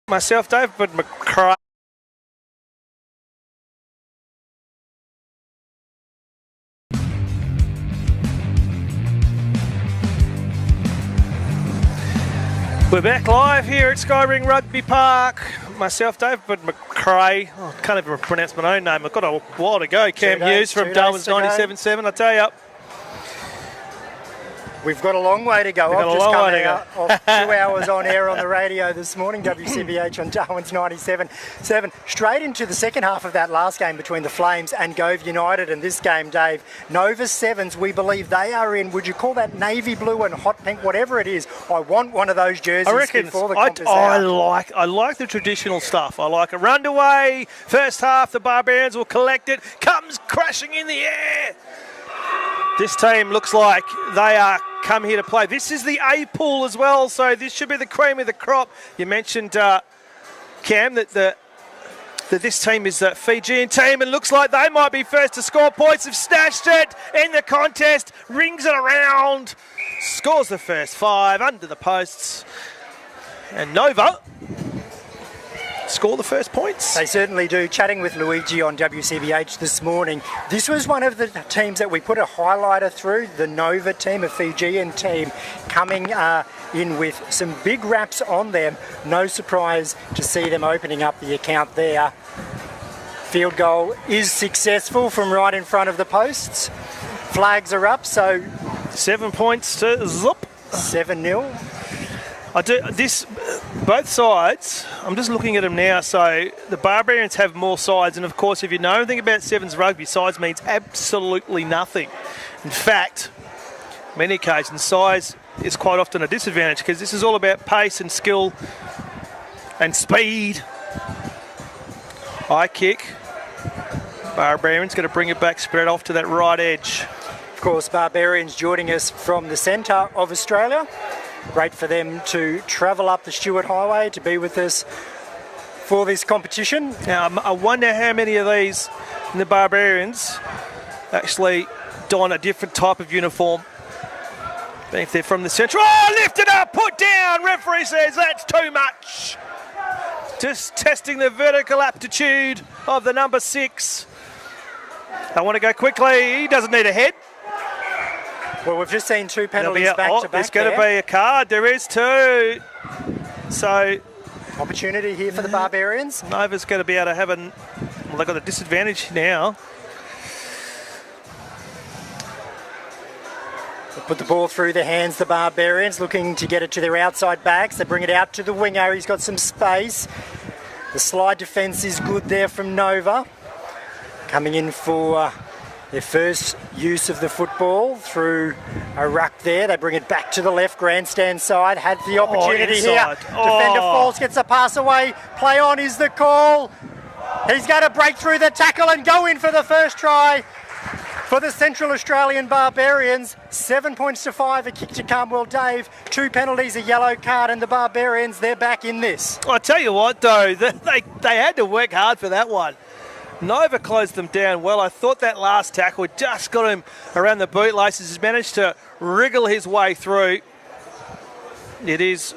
Myself, David McCray. We're back live here at Skyring Rugby Park. Myself, David McCray. Oh, I can't even pronounce my own name. I've got a while to go. Cam Hughes from Darwin's 97.7, I tell you. We've got a long way to go. I've just come out of 2 hours on air on the radio this morning, WCBH on Darwin's 97.7. Straight into the second half of that last game between the Flames and Gove United. And this game, Dave, Nova Sevens, we believe they are in, would you call that navy blue and hot pink, whatever it is. I want one of those jerseys before the comp is out. I like the traditional stuff. I like a run away. First half, the Barbarians will collect it. Comes crashing in the air. This team looks like they are come here to play. This is the A pool as well, so this should be the cream of the crop. You mentioned, Cam, that this team is a Fijian team, and looks like they might be first to score points. Have snatched it in the contest, rings it around, scores the first 5 under the posts, and Nova score the first points. They certainly do. Chatting with Luigi on WCBH this morning, this was one of the teams that we put a highlighter through, the Nova team, a Fijian team, coming in with some big raps on them. No surprise to see them opening up the account there. Field goal is successful from right in front of the posts. Flags are up, so 7 points to Zup. 7-0. I do this. Both sides, I'm just looking at them now, so the Barbarians have more sides, and of course if you know anything about Sevens rugby, size means absolutely nothing. In fact, many occasions size is quite often a disadvantage, because this is all about pace and skill and speed. High kick. Barbarians going to bring it back, spread off to that right edge. Of course, Barbarians joining us from the centre of Australia. Great for them to travel up the Stewart Highway to be with us for this competition. Now, I wonder how many of these in the Barbarians actually don a different type of uniform. If they're from the central. Oh, lift it up, put down. Referee says that's too much. Just testing the vertical aptitude of the number 6. I want to go quickly. He doesn't need a head. Well, we've just seen 2 penalties back to back. There's going to be a card. There is 2. So opportunity here for the Barbarians. Nova's going to be able to have well, they've got a disadvantage now. They put the ball through the hands, the Barbarians, looking to get it to their outside backs. They bring it out to the winger. He's got some space. The slide defence is good there from Nova. Coming in for their first use of the football through a ruck there. They bring it back to the left grandstand side. Had the opportunity here. Defender falls, gets a pass away. Play on is the call. He's going to break through the tackle and go in for the first try for the Central Australian Barbarians. 7 points to 5, a kick to come. Well, Dave, 2 penalties, a yellow card, and the Barbarians, they're back in this. I tell you what, though, they had to work hard for that one. Nova closed them down well. I thought that last tackle just got him around the bootlaces. He's managed to wriggle his way through. That is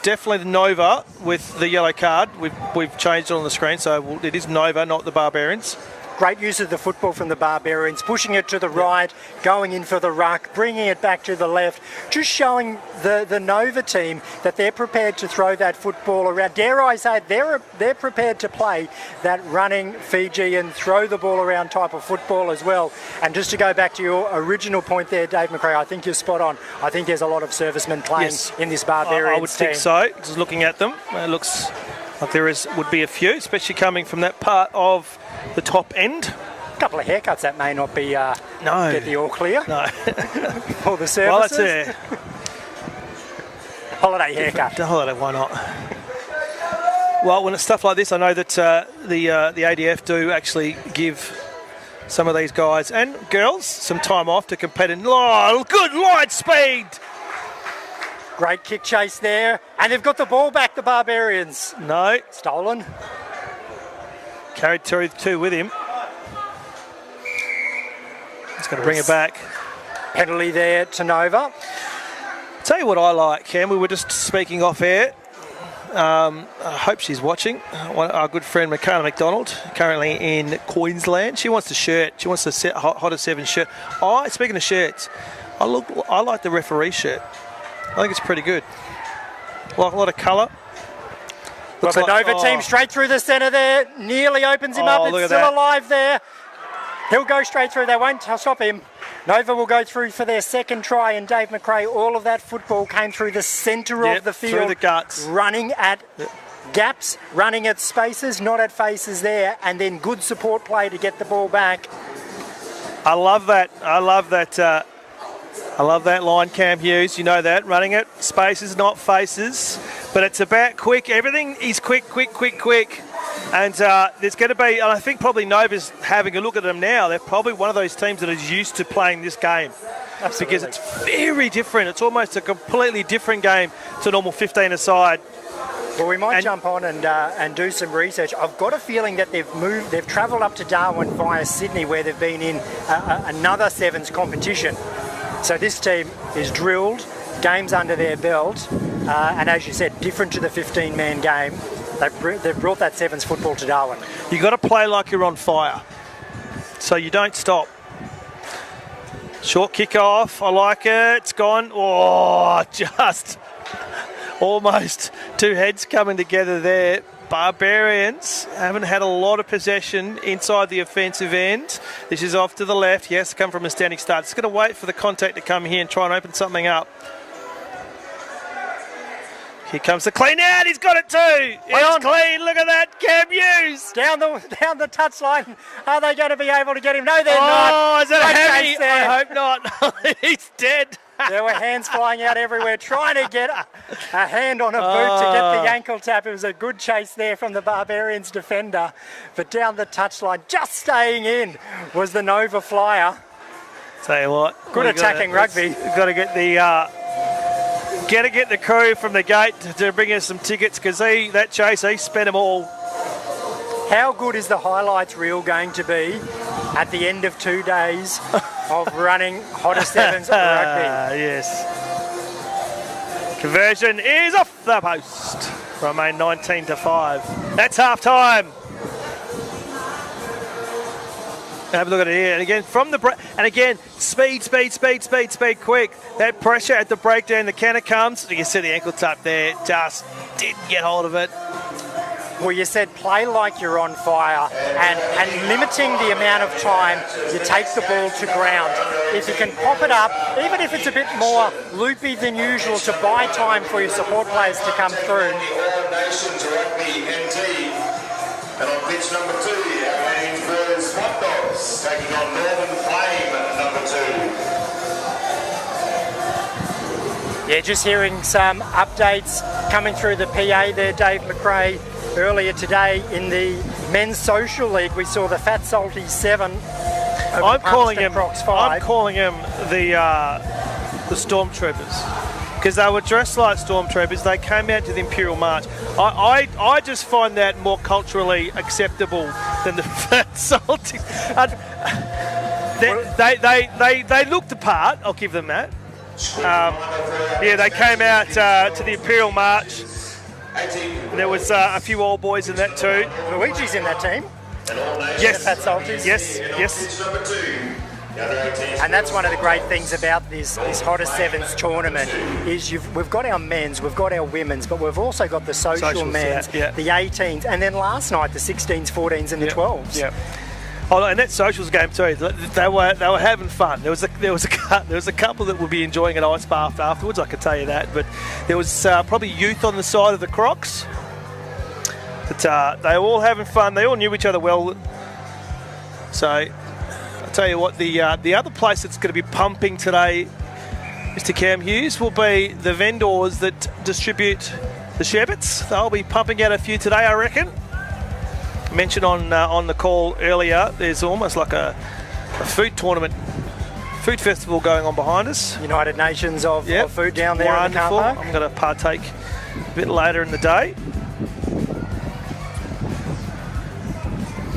definitely the Nova with the yellow card. We've changed it on the screen, so it is Nova, not the Barbarians. Great use of the football from the Barbarians, pushing it to the right, going in for the ruck, bringing it back to the left, just showing the Nova team that they're prepared to throw that football around. Dare I say, they're prepared to play that running Fijian, throw the ball around type of football as well. And just to go back to your original point there, Dave McRae, I think you're spot on. I think there's a lot of servicemen playing in this Barbarians I would think so. Just looking at them, it looks like would be a few, especially coming from that part of the top end. A couple of haircuts that may not be get the all clear. No. For the services. Well, that's a holiday haircut. Holiday, why not? Well, when it's stuff like this, I know that the ADF do actually give some of these guys and girls some time off to compete in. Oh, good light speed. Great kick chase there. And they've got the ball back, the Barbarians. No. Stolen. Carried two with him. He's going to bring it back. Penalty there to Nova. Tell you what I like, Cam. We were just speaking off air. I hope she's watching. Our good friend Makana McDonald, currently in Queensland. She wants the shirt. She wants the Hotter 7 shirt. Speaking of shirts, I like the referee shirt. I think it's pretty good. Like a lot of colour. Well, the Nova team straight through the centre there. Nearly opens him up. It's still alive there. He'll go straight through. They won't stop him. Nova will go through for their second try, and Dave McRae, all of that football came through the centre of the field. Through the guts. Running at gaps, running at spaces, not at faces there, and then good support play to get the ball back. I love that. I love that line, Cam Hughes. You know that. Running at spaces, not faces. But it's about quick. Everything is quick. And there's going to be, and I think probably Nova's having a look at them now. They're probably one of those teams that is used to playing this game. Absolutely. Because it's very different. It's almost a completely different game to normal 15-a-side. Well, we might jump on and do some research. I've got a feeling that they've travelled up to Darwin via Sydney, where they've been in another sevens competition. So this team is drilled, games under their belt, and as you said, different to the 15-man game. They've brought that sevens football to Darwin. You've got to play like you're on fire, so you don't stop. Short kick off, I like it. It's gone. Oh, just almost two heads coming together there. Barbarians haven't had a lot of possession inside the offensive end. This is off to the left. Yes, come from a standing start. It's going to wait for the contact to come here and try and open something up. Here comes the clean out. He's got it too. It's clean. Look at that. Cam Hughes. Down the touchline. Are they going to be able to get him? No, they're not. Oh, is that a heavy? I hope not. He's dead. There were hands flying out everywhere, trying to get a hand on a boot to get the ankle tap. It was a good chase there from the Barbarians defender. But down the touchline, just staying in, was the Nova flyer. Tell you what. Good attacking rugby. We've got to get the crew from the gate to bring us some tickets, because that chase, he spent them all. How good is the highlights reel going to be at the end of 2 days of running Hotter Sevens rugby? Yes. Conversion is off the post. Remain 19-5. That's half time. Have a look at it here. And again, from the break, and again, speed, quick. That pressure at the breakdown, the canter comes. You can see the ankle tap there, just didn't get hold of it. Well, you said play like you're on fire, and limiting the amount of time you take the ball to ground. If you can pop it up, even if it's a bit more loopy than usual, to buy time for your support players to come through. Nations Rugby NT. And on pitch number 2, our Spurs Hot Dogs taking on Northern Flame number 2. Yeah, just hearing some updates coming through the PA there, Dave McRae. Earlier today in the Men's Social League, we saw the Fat Salty 7. I'm calling him Crocs 5. I'm calling him the Stormtroopers, because they were dressed like Stormtroopers. They came out to the Imperial March. I just find that more culturally acceptable than the Fat Salty. They looked the part. I'll give them that. They came out to the Imperial March. There was a few old boys in that too. Luigi's in that team. Yes. The Fat Salties. Yes. And that's one of the great things about this Hotter Sevens tournament is we've got our men's, we've got our women's, but we've also got the social men's, the 18s, and then last night the 16s, 14s, and the 12s. Yeah. Oh, and that socials game too. They were having fun. There was a couple that would be enjoying an ice bath afterwards. I can tell you that. But there was probably youth on the side of the Crocs. But they were all having fun. They all knew each other well. So I'll tell you what. The other place that's going to be pumping today, Mr. Cam Hughes, will be the vendors that distribute the sherbets. They'll be pumping out a few today, I reckon. Mentioned on the call earlier, there's almost like a food tournament, food festival going on behind us. United Nations of food down there. Wonderful. In the car park. I'm going to partake a bit later in the day.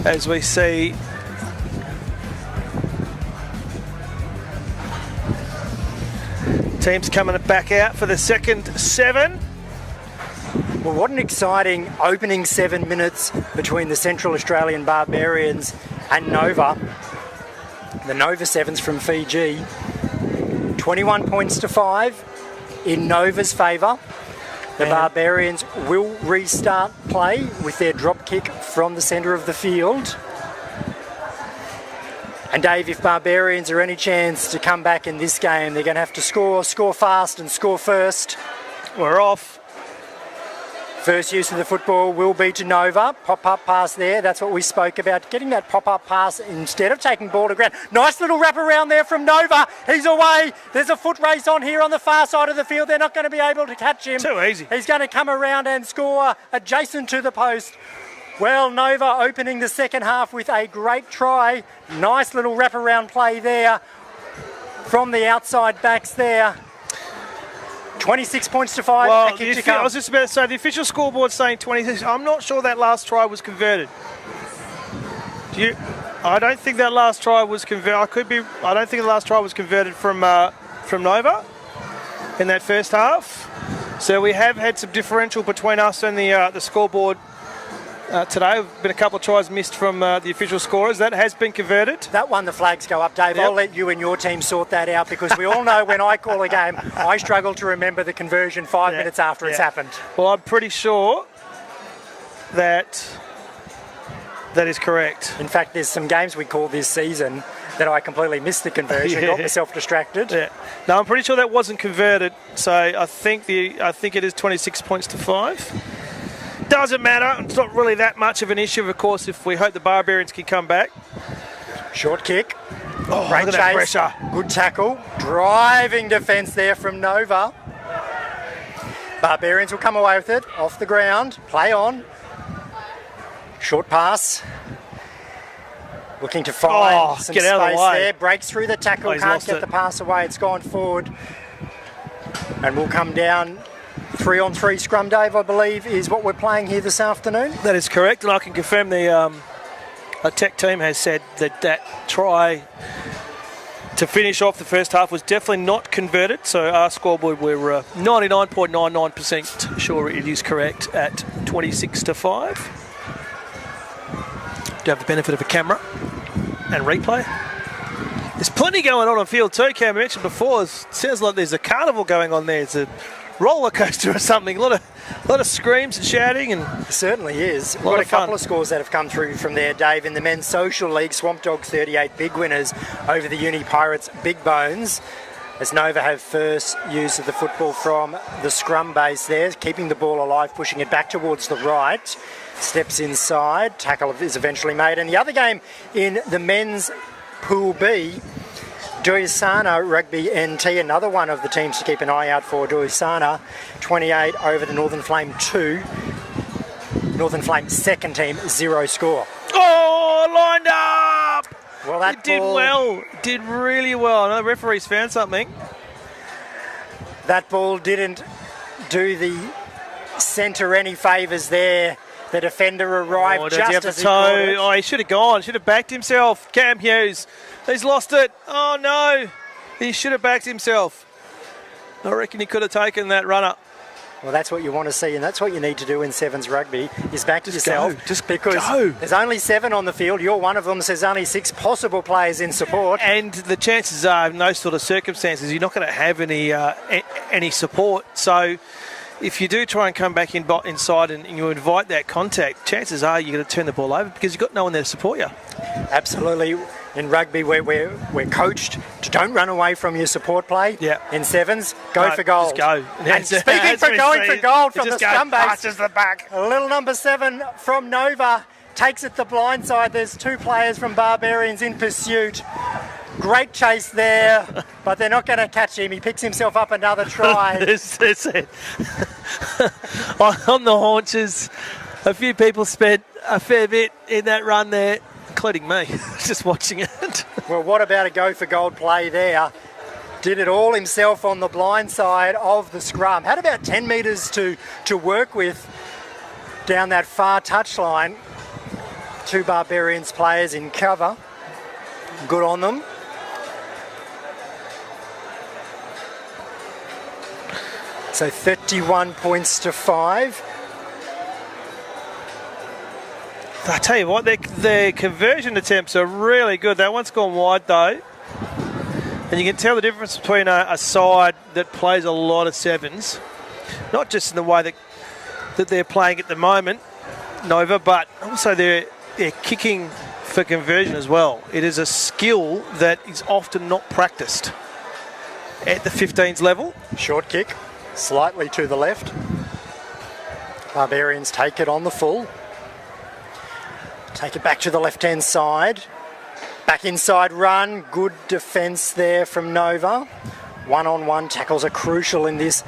As we see Teams coming back out for the second 7. Well, what an exciting opening 7 minutes between the Central Australian Barbarians and Nova. The Nova Sevens from Fiji. 21 points to 5 in Nova's favour. The Barbarians will restart play with their drop kick from the centre of the field. And Dave, if Barbarians are any chance to come back in this game, they're going to have to score fast and score first. We're off. First use of the football will be to Nova. Pop-up pass there. That's what we spoke about. Getting that pop-up pass instead of taking ball to ground. Nice little wrap around there from Nova. He's away. There's a foot race on here on the far side of the field. They're not going to be able to catch him. Too easy. He's going to come around and score adjacent to the post. Well, Nova opening the second half with a great try. Nice little wraparound play there from the outside backs there. 26 points to 5. Well, I was just about to say, the official scoreboard saying 26. I'm not sure that last try was converted. I don't think that last try was converted. I don't think the last try was converted from Nova in that first half. So we have had some differential between us and the scoreboard today. There's been a couple of tries missed from the official scorers. That has been converted. That one, the flags go up, Dave. Yep. I'll let you and your team sort that out, because we all know when I call a game, I struggle to remember the conversion 5 minutes after it's happened. Well, I'm pretty sure that is correct. In fact, there's some games we call this season that I completely missed the conversion, got myself distracted. Yeah. No, I'm pretty sure that wasn't converted. So I think it is 26 points to 5. Doesn't matter. It's not really that much of an issue, of course, if we hope the Barbarians can come back. Short kick. Oh, Great look chase. at that pressure. Good tackle. Driving defence there from Nova. Barbarians will come away with it. Off the ground. Play on. Short pass. Looking to find some get space out of the way. there. Breaks through the tackle. He's Can't lost get it. the pass away. It's gone forward. And we'll come down. 3-on-3 scrum, Dave, I believe, is what we're playing here this afternoon. That is correct, and I can confirm the tech team has said that try to finish off the first half was definitely not converted. So our scoreboard, we're 99.99% sure it is correct at 26 to 5. Do have the benefit of a camera and replay. There's plenty going on field too, Cam. I mentioned before, it sounds like there's a carnival going on there. It's a roller coaster or something. A lot of screams and shouting, and it certainly is. We've got a couple of scores that have come through from there, Dave. In the men's social league, Swamp Dogs 38 big winners over the Uni Pirates Big Bones, as Nova have first use of the football from the scrum base there, keeping the ball alive, pushing it back towards the right. Steps inside, tackle is eventually made. And the other game in the men's Pool B, Duisana Rugby NT, another one of the teams to keep an eye out for. Duisana 28 over the Northern Flame 2. Northern Flame second team, 0 score. oh, lined up. Well, that It did ball, well. Did really well. I know the referee's found something. That ball didn't do the centre any favours there. The defender arrived Does he have just the as he caught it. toe? Oh, he should have gone. Should have backed himself. Cam Hughes. He's lost it. Oh, no. He should have backed himself. I reckon he could have taken that runner. Well, that's what you want to see, and that's what you need to do in Sevens rugby, is back Just yourself. go. Just because go. there's only 7 on the field. You're one of them, so there's only 6 possible players in support. And the chances are, in those sort of circumstances, you're not going to have any support. So if you do try and come back inside and you invite that contact, chances are you're going to turn the ball over because you've got no one there to support you. Absolutely. In rugby, we're coached to don't run away from your support play. Yeah. In Sevens, go for gold. Just go. And speaking for going for gold from the scrum base, passes the back. a little number 7 from Nova takes it the blind side. There's 2 players from Barbarians in pursuit. Great chase there, but they're not going to catch him. He picks himself up another try. That's it. On the haunches, a few people spent a fair bit in that run there, including me, just watching it. Well, what about a go for gold play there? Did it all himself on the blind side of the scrum. Had about 10 metres to work with down that far touchline. 2 Barbarians players in cover. Good on them. So 31 points to 5. I tell you what, their conversion attempts are really good. That one's gone wide though. And you can tell the difference between a side that plays a lot of sevens, not just in the way that they're playing at the moment, Nova, but also they're kicking for conversion as well. It is a skill that is often not practiced at the 15s level. Short kick, slightly to the left. Barbarians take it on the full. Take it back to the left-hand side. Back inside run. Good defence there from Nova. One-on-one tackles are crucial in this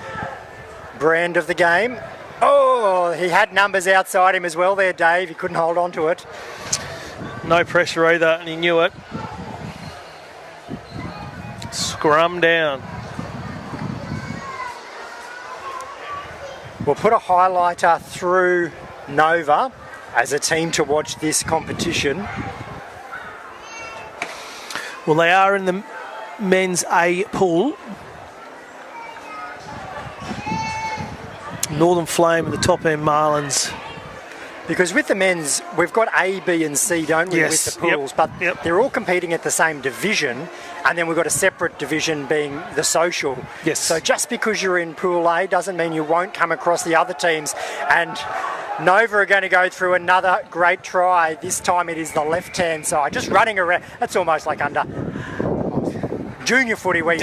brand of the game. Oh, he had numbers outside him as well there, Dave. He couldn't hold on to it. No pressure either, and he knew it. Scrum down. We'll put a highlighter through Nova as a team to watch this competition. Well, they are in the men's A pool. Northern Flame and the top end Marlins. Because with the men's, we've got A, B and C, don't we, Yes. with the pools, but they're all competing at the same division, and then we've got a separate division being the social. Yes. So just because you're in Pool A doesn't mean you won't come across the other teams, and Nova are going to go through another great try. This time it is the left-hand side, just running around. That's almost like under junior footy where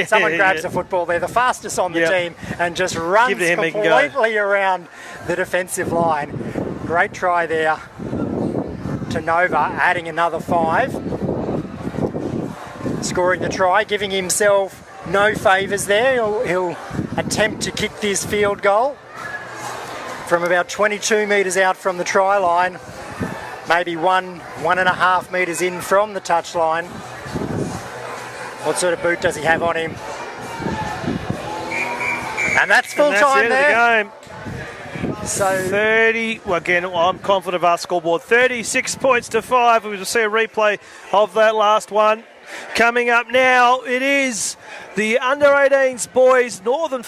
someone grabs the football. They're the fastest on the team and just runs completely around the defensive line. Great try there to Nova, adding another 5. Scoring the try, giving himself no favours there. He'll attempt to kick this field goal from about 22 metres out from the try line, maybe 1.5 metres in from the touchline. What sort of boot does he have on him? And that's full time there. The game. So 30, well, again, I'm confident of our scoreboard. 36 points to 5. We will see a replay of that last one. Coming up now, it is the under-18s boys, Northern